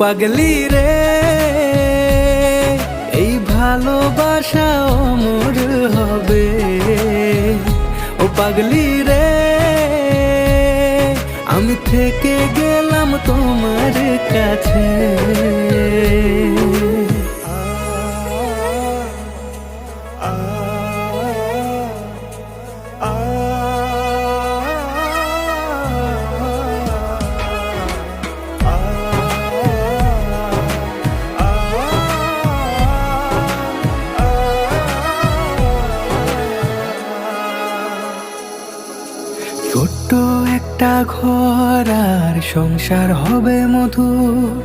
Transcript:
পাগলি রে, এই ভালোবাসা অমর হবে। ও পাগলি রে, আমি থেকে গেলাম তোমার কাছে। ছোট্ট একটা ঘর আর সংসার হবে মধুর,